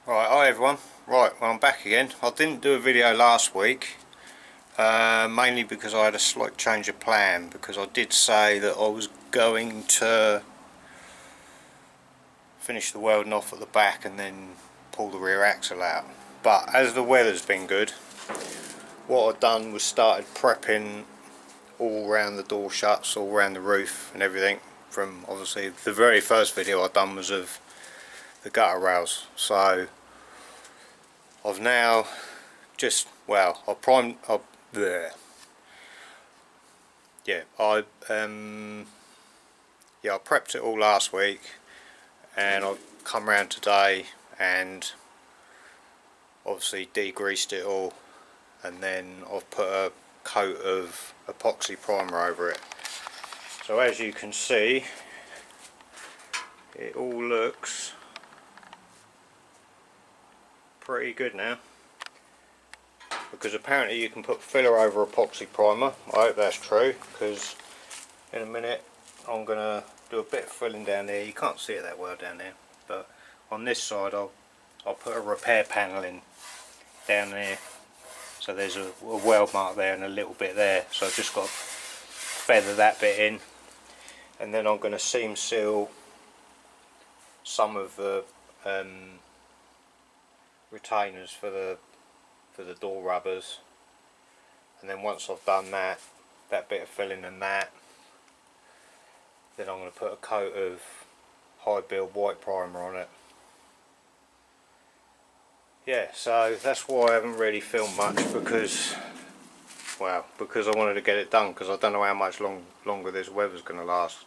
Right, hi everyone. Right, well I'm back again. I didn't do a video last week, mainly because I had a slight change of plan, because I did say that I was going to finish the welding off at the back and then pull the rear axle out. But as the weather's been good, what I've done was started prepping all around the door shuts, all around the roof and everything. From obviously the very first video I've done was of the gutter rails, so I've now I primed up there. I prepped it all last week, and I've come round today and obviously degreased it all, and then I've put a coat of epoxy primer over it. So as you can see, it all looks pretty good now, because apparently you can put filler over epoxy primer. I hope that's true, because in a minute I'm going to do a bit of filling down there. You can't see it that well down there, but on this side I'll put a repair panel in down there, so there's a weld mark there and a little bit there, so I've just got to feather that bit in, and then I'm going to seam seal some of the retainers for the door rubbers, and then once I've done that bit of filling and that, then I'm going to put a coat of high build white primer on it. Yeah, so that's why I haven't really filmed much, because I wanted to get it done, because I don't know how much longer this weather's going to last.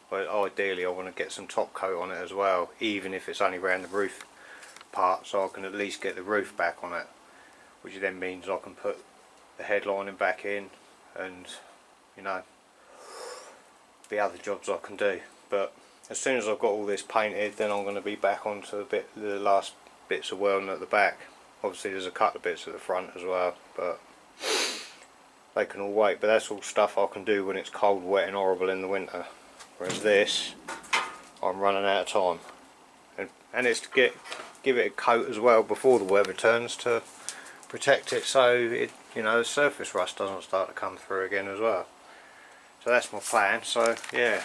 But ideally I want to get some top coat on it as well, even if it's only around the roof part, so I can at least get the roof back on it, which then means I can put the headlining back in and, you know, the other jobs I can do. But as soon as I've got all this painted, then I'm going to be back onto the last bits of welding at the back. Obviously there's a couple of bits at the front as well, but they can all wait. But that's all stuff I can do when it's cold, wet and horrible in the winter, whereas this, I'm running out of time. And it's to give it a coat as well before the weather turns, to protect it, so it, you know, the surface rust doesn't start to come through again as well. So that's my plan. So yeah,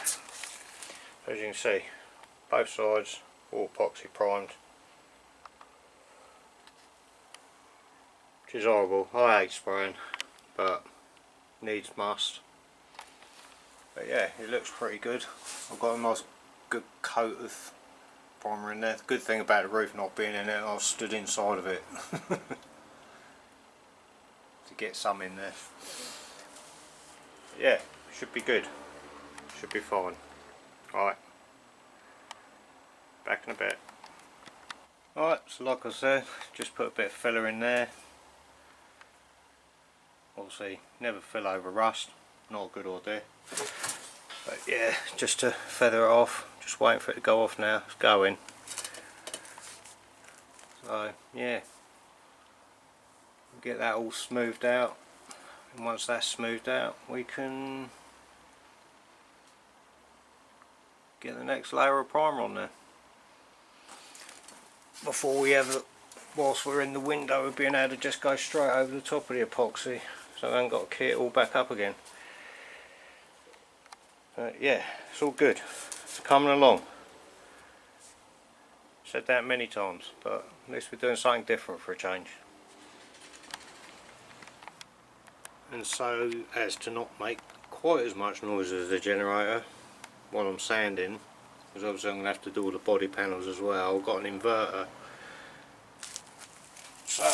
as you can see, both sides all epoxy primed, which is horrible. I hate spraying, but needs must. But yeah, it looks pretty good. I've got a nice good coat of primer in there. The good thing about the roof not being in it, I've stood inside of it to get some in there. But yeah, should be good. Should be fine. Alright, back in a bit. Alright, so like I said, just put a bit of filler in there. Obviously, never fill over rust, not a good idea. But yeah, just to feather it off, just waiting for it to go off now. It's going. So yeah, get that all smoothed out, and once that's smoothed out, we can get the next layer of primer on there. Before we ever, whilst we're in the window, we're being able to just go straight over the top of the epoxy, so I haven't got to key it all back up again. But yeah, it's all good. It's coming along. Said that many times, but at least we're doing something different for a change. And so, as to not make quite as much noise as the generator while I'm sanding, because obviously I'm going to have to do all the body panels as well. I've got an inverter, so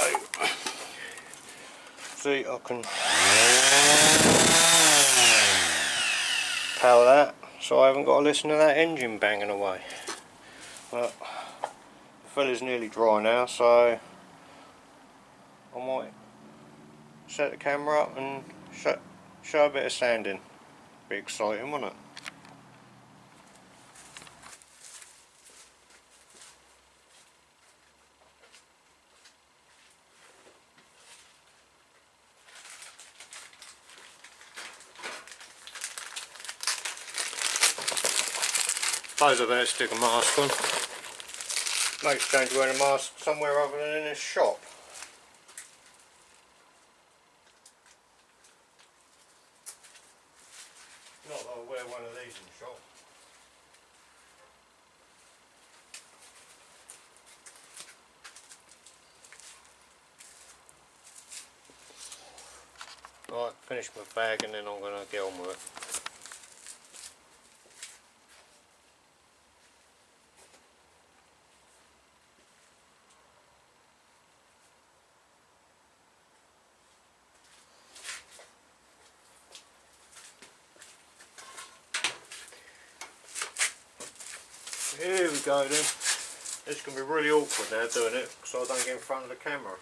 see, I can power that, so I haven't got to listen to that engine banging away. But the filler's nearly dry now, so I might set the camera up and show a bit of sanding. Be exciting, wouldn't it? Suppose I better stick a mask on. Mate's going to wear a mask somewhere other than in his shop. Not that I'll wear one of these in the shop. Right, finish my bag and then I'm going to get on with it. Here we go then. It's going to be really awkward now doing it because I don't get in front of the camera.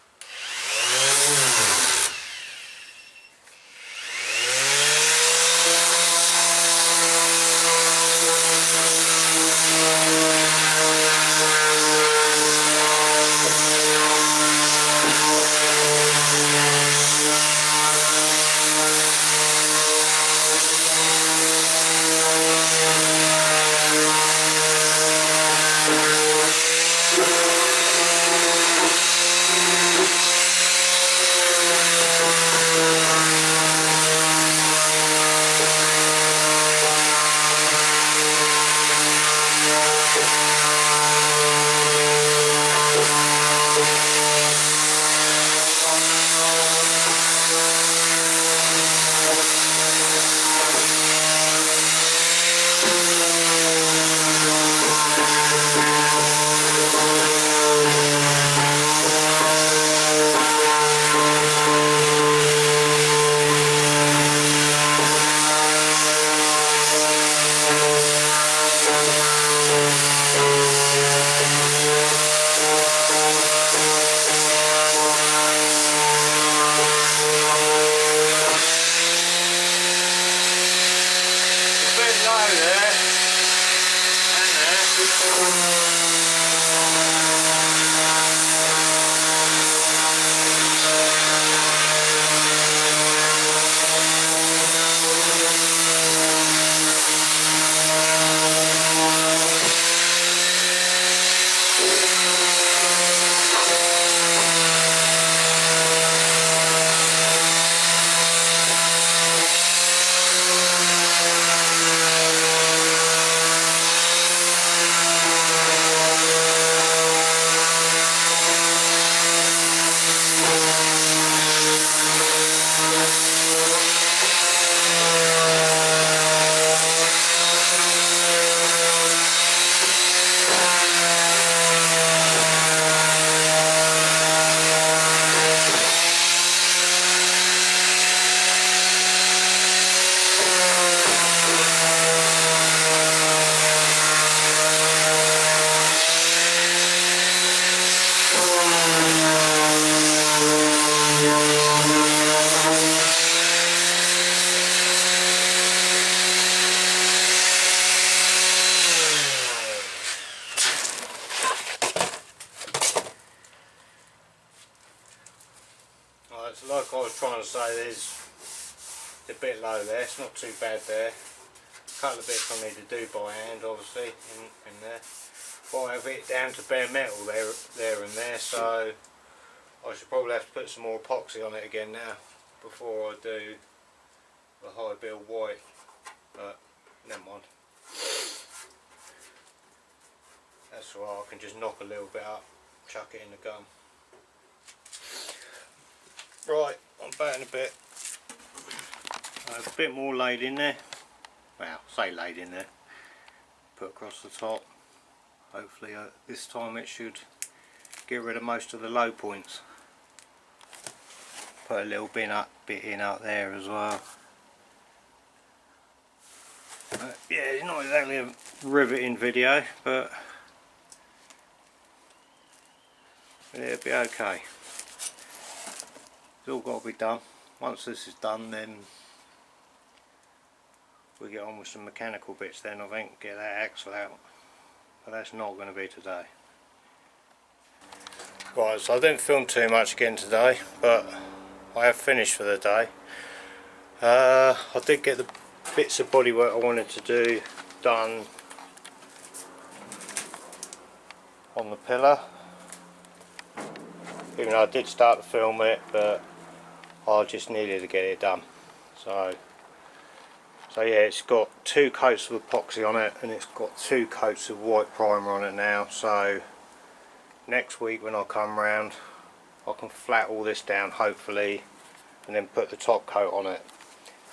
So like I was trying to say, there's a bit low there, it's not too bad there. A couple of bits I need to do by hand obviously in there. But I have it down to bare metal there and there, so I should probably have to put some more epoxy on it again now before I do the high build white, but never mind. That's alright, I can just knock a little bit up, chuck it in the gun. Right, I'm back in a bit. A bit more laid in there. Well, say laid in there. Put across the top. Hopefully this time it should get rid of most of the low points. Put a little bit in up there as well. Yeah, it's not exactly a riveting video, but it'll be okay. It's all got to be done. Once this is done, then we get on with some mechanical bits then, I think, get that axle out. But that's not going to be today. Right, so I didn't film too much again today, but I have finished for the day. I did get the bits of bodywork I wanted to do done on the pillar, even though I did start to film it, but I just needed to get it done. So yeah, it's got 2 coats of epoxy on it, and it's got 2 coats of white primer on it now. So next week when I come round, I can flat all this down hopefully, and then put the top coat on it,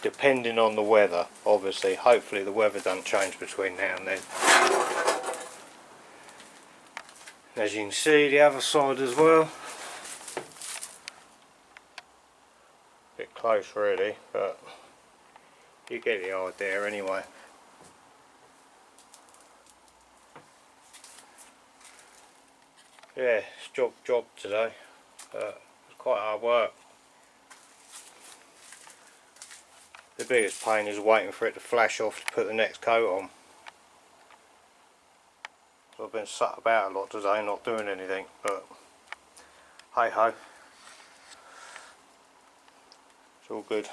depending on the weather. Obviously, hopefully the weather doesn't change between now and then. As you can see, the other side as well, bit close really, but you get the idea anyway. Yeah, it's job today, but it's quite hard work. The biggest pain is waiting for it to flash off to put the next coat on. So I've been sat about a lot today not doing anything, but hey ho, it's all good.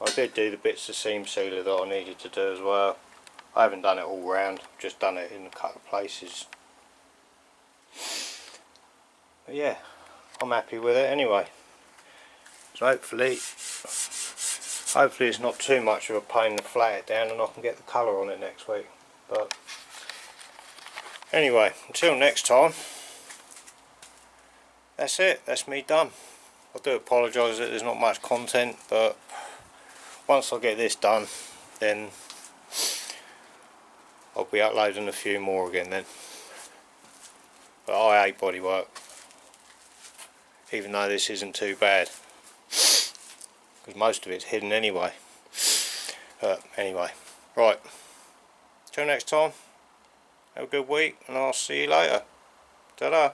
I did do the bits of seam sealer that I needed to do as well. I haven't done it all round, I've just done it in a couple of places. But yeah, I'm happy with it anyway. So hopefully it's not too much of a pain to flat it down, and I can get the colour on it next week. But anyway, until next time, that's it, that's me done. I do apologise that there's not much content, but once I get this done, then I'll be uploading a few more again then. But I hate bodywork, even though this isn't too bad, because most of it's hidden anyway. But anyway, right, till next time, have a good week, and I'll see you later. Ta-da.